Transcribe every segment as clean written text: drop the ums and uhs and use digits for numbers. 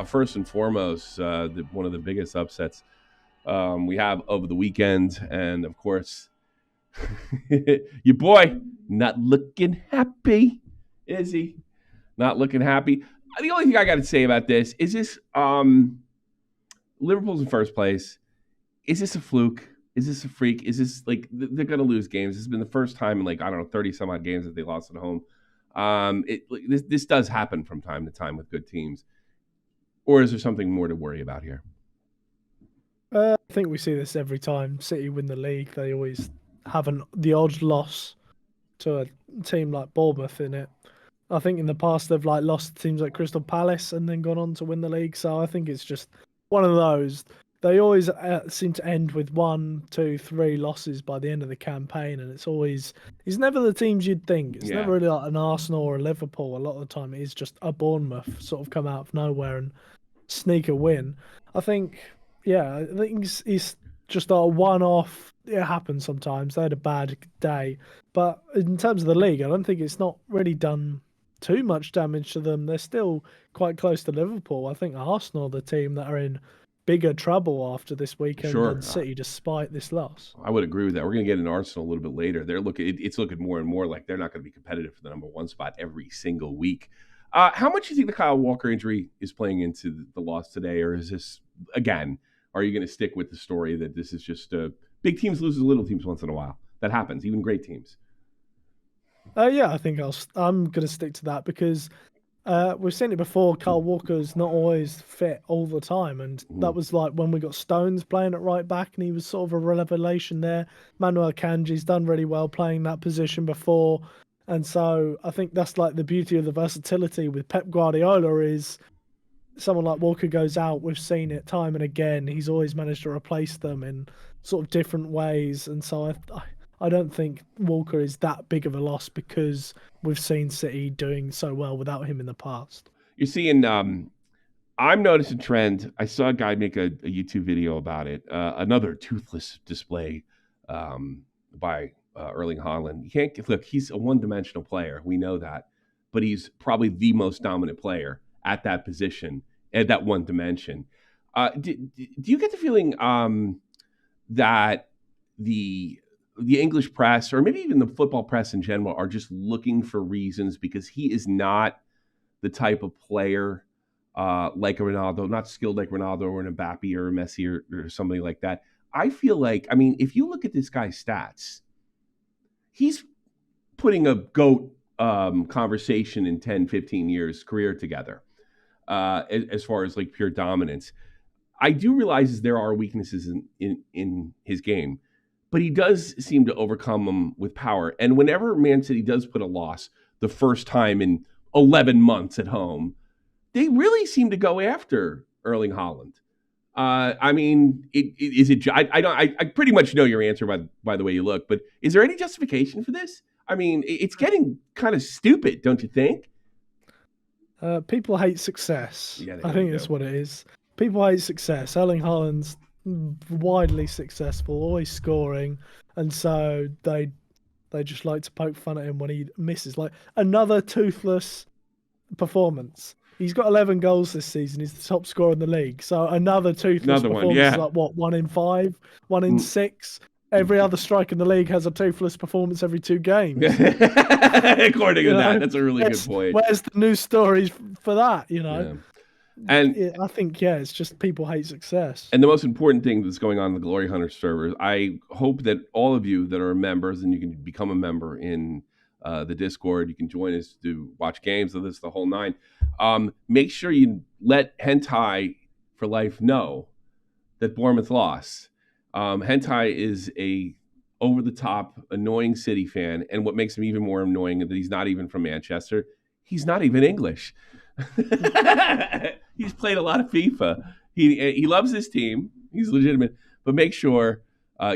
First and foremost, one of the biggest upsets we have over the weekend, and of course, your boy not looking happy, is he? Not looking happy. The only thing I got to say about this is Liverpool's in first place. Is this a fluke? Is this a freak? Is this like they're going to lose games? This has been the first time in 30 some odd games that they lost at home. This does happen from time to time with good teams, or is there something more to worry about here? I think we see this every time City win the league. They always have the odd loss to a team like Bournemouth in it. I think in the past they've lost to teams like Crystal Palace and then gone on to win the league. So I think it's just one of those. They always seem to end with 1, 2, 3 losses by the end of the campaign, and it's never the teams you'd think. It's never really like an Arsenal or a Liverpool. A lot of the time, it is just a Bournemouth sort of come out of nowhere and sneak a win. I think it's just a one-off. It happens sometimes. They had a bad day, but in terms of the league, I don't think it's not really done too much damage to them. They're still quite close to Liverpool. I think Arsenal are the team that are in bigger trouble after this weekend than City, despite this loss. I would agree with that. We're going to get into Arsenal a little bit later. It's looking more and more like they're not going to be competitive for the number 1 spot every single week. How much do you think the Kyle Walker injury is playing into the loss today, or is this again? Are you going to stick with the story that this is just big teams loses little teams once in a while? That happens, even great teams. I think I'm going to stick to that because we've seen it before. Kyle Walker's not always fit all the time, and that was like when we got Stones playing at right back, and he was sort of a revelation there. Manuel Akanji's done really well playing that position before, and so I think that's like the beauty of the versatility with Pep Guardiola is someone like Walker goes out, we've seen it time and again. He's always managed to replace them in sort of different ways, and so I don't think Walker is that big of a loss because we've seen City doing so well without him in the past. You're seeing, I'm noticing a trend. I saw a guy make a YouTube video about it. Another toothless display by Erling Haaland. You can't look. He's a one-dimensional player. We know that, but he's probably the most dominant player at that position, at that one dimension. Do you get the feeling that the English press, or maybe even the football press in general, are just looking for reasons because he is not the type of player like a Ronaldo, not skilled like Ronaldo or an Mbappe or a Messi or somebody like that? I feel like, if you look at this guy's stats, he's putting a GOAT conversation in 10, 15 years career together as far as like pure dominance. I do realize there are weaknesses in his game, but he does seem to overcome them with power. And whenever Man City does put a loss the first time in 11 months at home, they really seem to go after Erling Haaland. I pretty much know your answer by the way you look, but is there any justification for this? It's getting kind of stupid, don't you think? People hate success. Yeah, I think that's what it is. People hate success. Erling Haaland's widely successful, always scoring, and so they just like to poke fun at him when he misses. Like another toothless performance. He's got 11 goals this season. He's the top scorer in the league. So another toothless performance is like what, 1 in 5, 1 in 6. Every other striker in the league has a toothless performance every 2 games. According to that, that's a really good point. Where's the news stories for that? Yeah. And I think, it's just people hate success. And the most important thing that's going on in the Glory Hunter servers, I hope that all of you that are members, and you can become a member in the Discord, you can join us to watch games of this, the whole 9. Make sure you let Hentai for Life know that Bournemouth lost. Hentai is a over-the-top, annoying City fan, and what makes him even more annoying is that he's not even from Manchester. He's not even English. He's played a lot of FIFA. He loves his team. He's legitimate, but make sure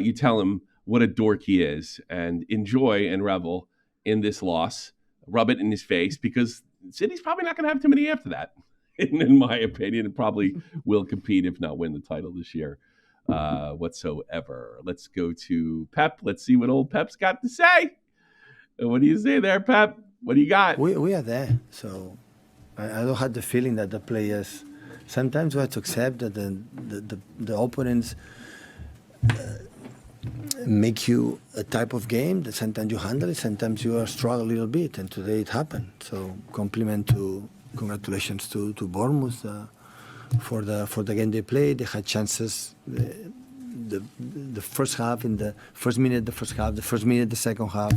you tell him what a dork he is, and enjoy and revel in this loss. Rub it in his face, because City's probably not going to have too many after that, in my opinion, and probably will compete, if not win the title this year whatsoever. Let's go to Pep. Let's see what old Pep's got to say. What do you say there, Pep? What do you got? We are there, so I don't have the feeling that the players Sometimes we have to accept that the opponents make you a type of game that sometimes you handle it, sometimes you are struggle a little bit, and today it happened. So congratulations to Bournemouth for the game they played. They had chances. The first half, in the first minute of the first half, the first minute of the second half,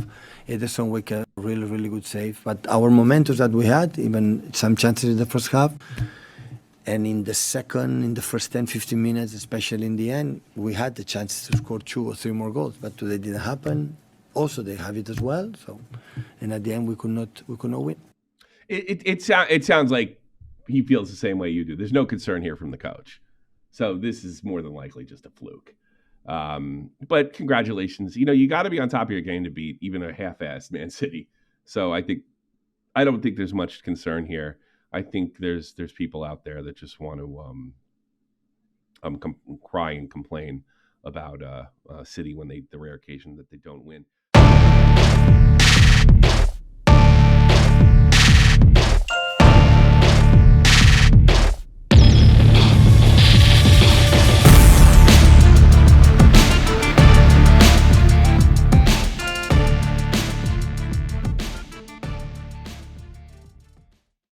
Ederson make a really, really good save. But our momentum that we had, even some chances in the first half, and in the first 10, 15 minutes, especially in the end, we had the chance to score 2 or 3 more goals. But today didn't happen. Also, they have it as well. So, and at the end, we could not win. It sounds like he feels the same way you do. There's no concern here from the coach. So this is more than likely just a fluke. But congratulations. You got to be on top of your game to beat even a half-assed Man City. So I don't think there's much concern here. I think there's people out there that just want to cry and complain about City when the rare occasion that they don't win.